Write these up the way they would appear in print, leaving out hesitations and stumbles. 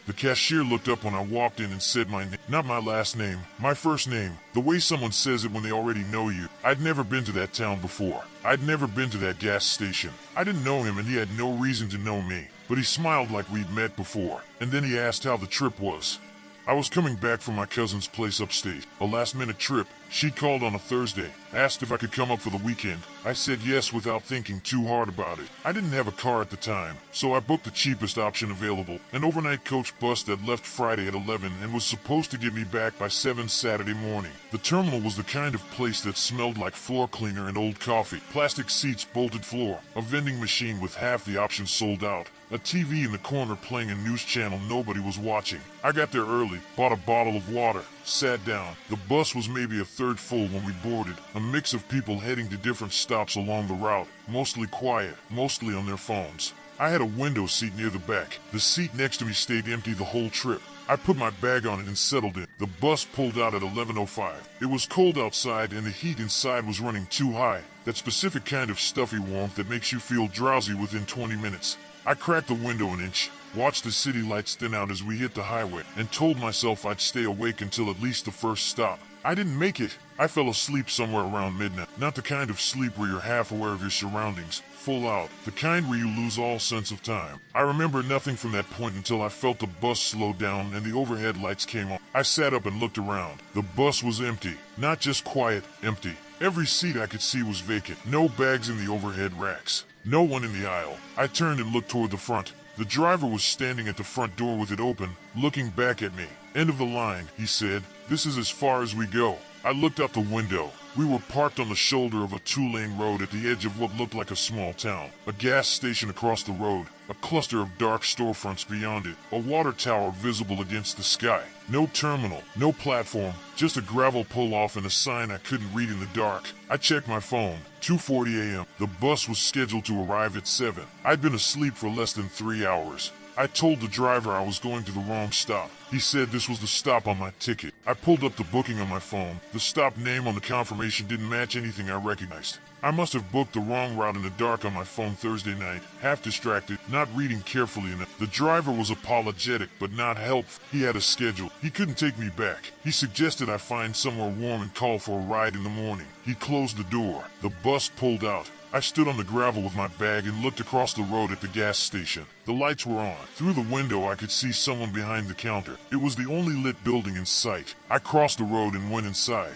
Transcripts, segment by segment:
The cashier looked up when I walked in and said my name. Not my last name, my first name. The way someone says it when they already know you. I'd never been to that town before. I'd never been to that gas station. I didn't know him and he had no reason to know me. But he smiled like we'd met before. And then he asked how the trip was. I was coming back from my cousin's place upstate. A last-minute trip. She called on a Thursday, asked if I could come up for the weekend. I said yes without thinking too hard about it. I didn't have a car at the time, so I booked the cheapest option available, an overnight coach bus that left Friday at 11 and was supposed to get me back by 7 Saturday morning. The terminal was the kind of place that smelled like floor cleaner and old coffee. Plastic seats, bolted floor, a vending machine with half the options sold out, a TV in the corner playing a news channel nobody was watching. I got there early, bought a bottle of water, sat down. The bus was maybe a third full when we boarded, a mix of people heading to different stops along the route, mostly quiet, mostly on their phones. I had a window seat near the back. The seat next to me stayed empty the whole trip. I put my bag on it and settled in. The bus pulled out at 11:05. It was cold outside and the heat inside was running too high, that specific kind of stuffy warmth that makes you feel drowsy within 20 minutes. I cracked the window an inch, watched the city lights thin out as we hit the highway, and told myself I'd stay awake until at least the first stop. I didn't make it. I fell asleep somewhere around midnight. Not the kind of sleep where you're half aware of your surroundings, full out, the kind where you lose all sense of time. I remember nothing from that point until I felt the bus slow down and the overhead lights came on. I sat up and looked around. The bus was empty. Not just quiet, empty. Every seat I could see was vacant. No bags in the overhead racks. No one in the aisle. I turned and looked toward the front. The driver was standing at the front door with it open, looking back at me. End of the line, he said. This is as far as we go. I looked out the window. We were parked on the shoulder of a two-lane road at the edge of what looked like a small town. A gas station across the road, a cluster of dark storefronts beyond it, a water tower visible against the sky. No terminal, no platform, just a gravel pull-off and a sign I couldn't read in the dark. I checked my phone. 2:40 a.m. The bus was scheduled to arrive at 7. I'd been asleep for less than 3 hours. I told the driver I was going to the wrong stop. He said this was the stop on my ticket. I pulled up the booking on my phone. The stop name on the confirmation didn't match anything I recognized. I must have booked the wrong route in the dark on my phone Thursday night, half distracted, not reading carefully enough. The driver was apologetic, but not helpful. He had a schedule. He couldn't take me back. He suggested I find somewhere warm and call for a ride in the morning. He closed the door. The bus pulled out. I stood on the gravel with my bag and looked across the road at the gas station. The lights were on. Through the window I could see someone behind the counter. It was the only lit building in sight. I crossed the road and went inside.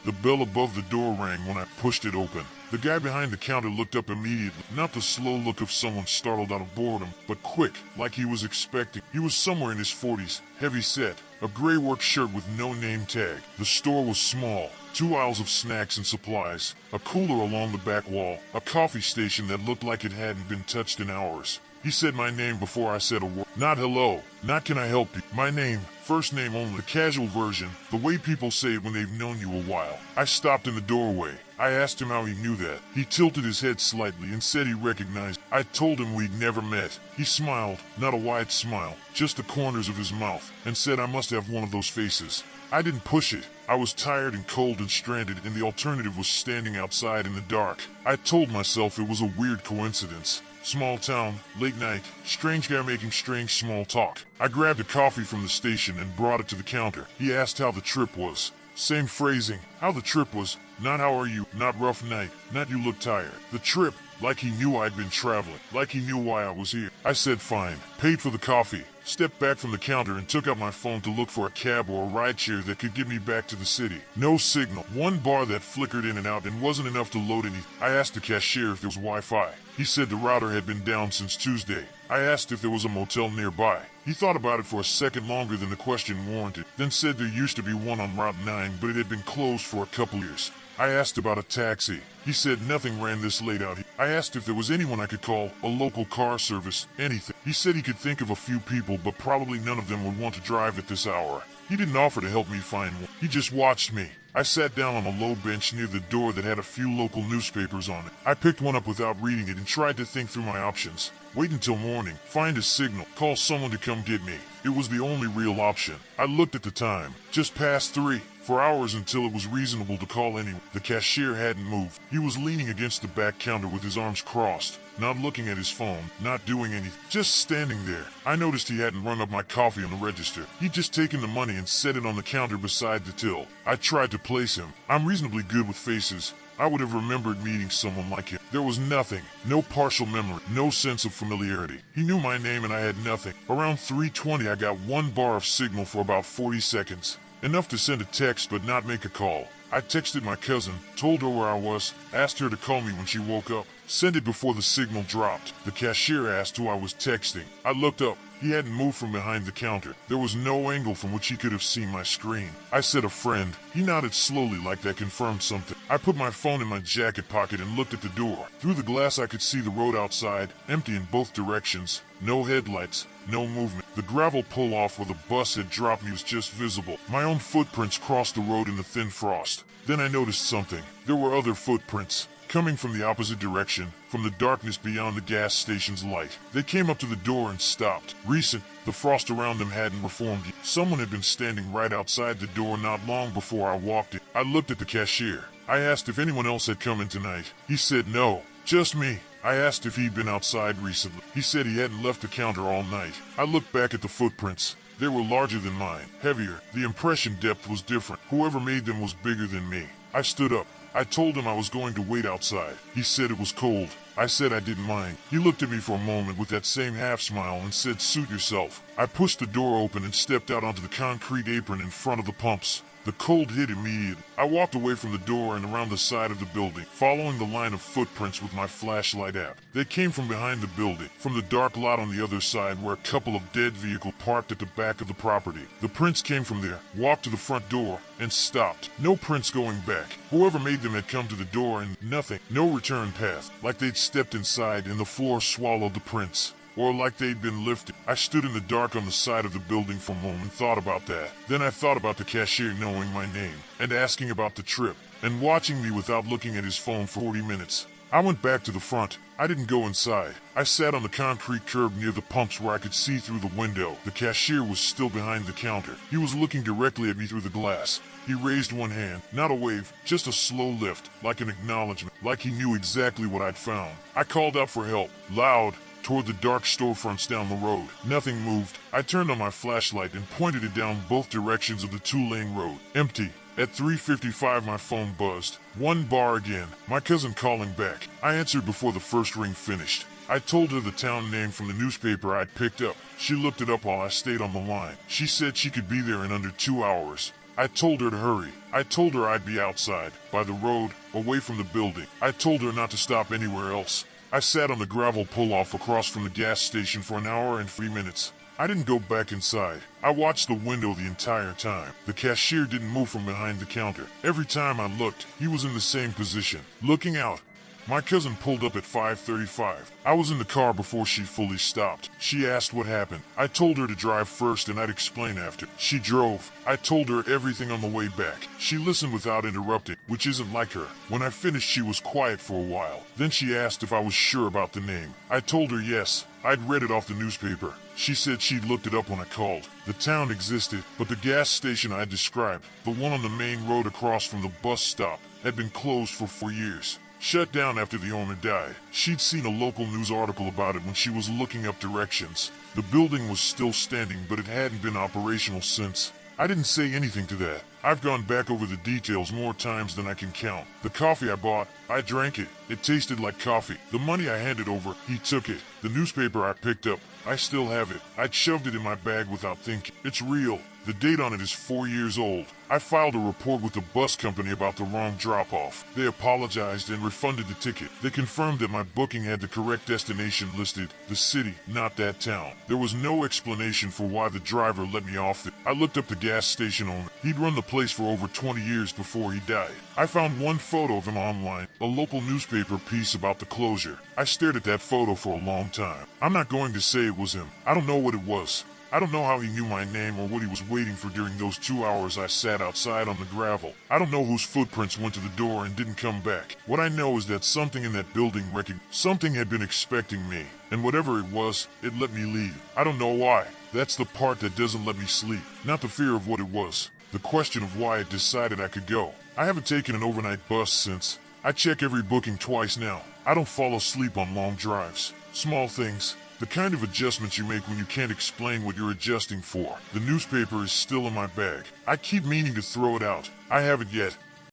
The bell above the door rang when I pushed it open. The guy behind the counter looked up immediately, not the slow look of someone startled out of boredom, but quick, like he was expecting. He was somewhere in his 40s, heavy set, a gray work shirt with no name tag. The store was small. 2 aisles of snacks and supplies, a cooler along the back wall, a coffee station that looked like it hadn't been touched in hours. He said my name before I said a word. Not hello, not can I help you. My name, first name only, the casual version, the way people say it when they've known you a while. I stopped in the doorway. I asked him how he knew that. He tilted his head slightly and said he recognized. I told him we'd never met. He smiled, not a wide smile, just the corners of his mouth, and said I must have one of those faces. I didn't push it. I was tired and cold and stranded, and the alternative was standing outside in the dark. I told myself it was a weird coincidence. Small town, late night, strange guy making strange small talk. I grabbed a coffee from the station and brought it to the counter. He asked how the trip was. Same phrasing, how the trip was, not how are you, not rough night, not you look tired. The trip, like he knew I'd been traveling, like he knew why I was here. I said fine, paid for the coffee, stepped back from the counter and took out my phone to look for a cab or a rideshare that could get me back to the city. No signal, one bar that flickered in and out and wasn't enough to load anything. I asked the cashier if there was Wi-Fi. He said the router had been down since Tuesday. I asked if there was a motel nearby. He thought about it for a second longer than the question warranted, then said there used to be one on Route 9, but it had been closed for a couple years. I asked about a taxi. He said nothing ran this late out here. I asked if there was anyone I could call, a local car service, anything. He said he could think of a few people, but probably none of them would want to drive at this hour. He didn't offer to help me find one. He just watched me. I sat down on a low bench near the door that had a few local newspapers on it. I picked one up without reading it and tried to think through my options. Wait until morning, find a signal, call someone to come get me. It was the only real option. I looked at the time, just past 3. For hours until it was reasonable to call anyone. The cashier hadn't moved. He was leaning against the back counter with his arms crossed. not looking at his phone, not doing anything, just standing there. I noticed he hadn't rung up my coffee on the register. He'd just taken the money and set it on the counter beside the till. I tried to place him. I'm reasonably good with faces. I would have remembered meeting someone like him. There was nothing, no partial memory, no sense of familiarity. He knew my name and I had nothing. Around 3:20 I got 1 bar of signal for about 40 seconds. Enough to send a text but not make a call. I texted my cousin, told her where I was, asked her to call me when she woke up. Send it before the signal dropped. The cashier asked who I was texting. I looked up. He hadn't moved from behind the counter. There was no angle from which he could have seen my screen. I said a friend. He nodded slowly like that confirmed something. I put my phone in my jacket pocket and looked at the door. Through the glass I could see the road outside, empty in both directions. No headlights, no movement. The gravel pull-off where the bus had dropped me was just visible. My own footprints crossed the road in the thin frost. Then I noticed something. There were other footprints. Coming from the opposite direction, from the darkness beyond the gas station's light. They came up to the door and stopped. Recent, the frost around them hadn't reformed yet. Someone had been standing right outside the door not long before I walked in. I looked at the cashier. I asked if anyone else had come in tonight. He said no, just me. I asked if he'd been outside recently. He said he hadn't left the counter all night. I looked back at the footprints. They were larger than mine, heavier. The impression depth was different. Whoever made them was bigger than me. I stood up. I told him I was going to wait outside. He said it was cold. I said I didn't mind. He looked at me for a moment with that same half smile and said, "Suit yourself." I pushed the door open and stepped out onto the concrete apron in front of the pumps. The cold hit immediately. I walked away from the door and around the side of the building, following the line of footprints with my flashlight app. They came from behind the building, from the dark lot on the other side where a couple of dead vehicles parked at the back of the property. The prints came from there, walked to the front door, and stopped. No prints going back. Whoever made them had come to the door and nothing. No return path. Like they'd stepped inside and the floor swallowed the prints. Or like they'd been lifted. I stood in the dark on the side of the building for a moment and thought about that. Then I thought about the cashier knowing my name, and asking about the trip, and watching me without looking at his phone for 40 minutes. I went back to the front. I didn't go inside. I sat on the concrete curb near the pumps where I could see through the window. The cashier was still behind the counter. He was looking directly at me through the glass. He raised one hand, not a wave, just a slow lift, like an acknowledgement, like he knew exactly what I'd found. I called out for help, loud, toward the dark storefronts down the road. Nothing moved. I turned on my flashlight and pointed it down both directions of the 2-lane road. Empty. At 3:55 my phone buzzed. 1 bar again. My cousin calling back. I answered before the first ring finished. I told her the town name from the newspaper I'd picked up. She looked it up while I stayed on the line. She said she could be there in under 2 hours. I told her to hurry. I told her I'd be outside, by the road, away from the building. I told her not to stop anywhere else. I sat on the gravel pull-off across from the gas station for an hour and 3 minutes. I didn't go back inside. I watched the window the entire time. The cashier didn't move from behind the counter. Every time I looked, he was in the same position, looking out. My cousin pulled up at 5:35. I was in the car before she fully stopped. She asked what happened. I told her to drive first and I'd explain after. She drove. I told her everything on the way back. She listened without interrupting, which isn't like her. When I finished, she was quiet for a while. Then she asked if I was sure about the name. I told her yes. I'd read it off the newspaper. She said she'd looked it up when I called. The town existed, but the gas station I described, the one on the main road across from the bus stop, had been closed for 4 years. Shut down after the owner died. She'd seen a local news article about it when she was looking up directions. The building was still standing, but it hadn't been operational since. I didn't say anything to that. I've gone back over the details more times than I can count. The coffee I bought, I drank it. It tasted like coffee. The money I handed over, he took it. The newspaper I picked up, I still have it. I'd shoved it in my bag without thinking. It's real. The date on it is 4 years old. I filed a report with the bus company about the wrong drop-off. They apologized and refunded the ticket. They confirmed that my booking had the correct destination listed, the city, not that town. There was no explanation for why the driver let me off it. I looked up the gas station owner. He'd run the place for over 20 years before he died. I found one photo of him online, a local newspaper piece about the closure. I stared at that photo for a long time. I'm not going to say it was him. I don't know what it was. I don't know how he knew my name or what he was waiting for during those 2 hours I sat outside on the gravel. I don't know whose footprints went to the door and didn't come back. What I know is that something in that building something had been expecting me. And whatever it was, it let me leave. I don't know why. That's the part that doesn't let me sleep. Not the fear of what it was. The question of why it decided I could go. I haven't taken an overnight bus since. I check every booking twice now. I don't fall asleep on long drives. Small things. The kind of adjustments you make when you can't explain what you're adjusting for. The newspaper is still in my bag. I keep meaning to throw it out. I haven't yet.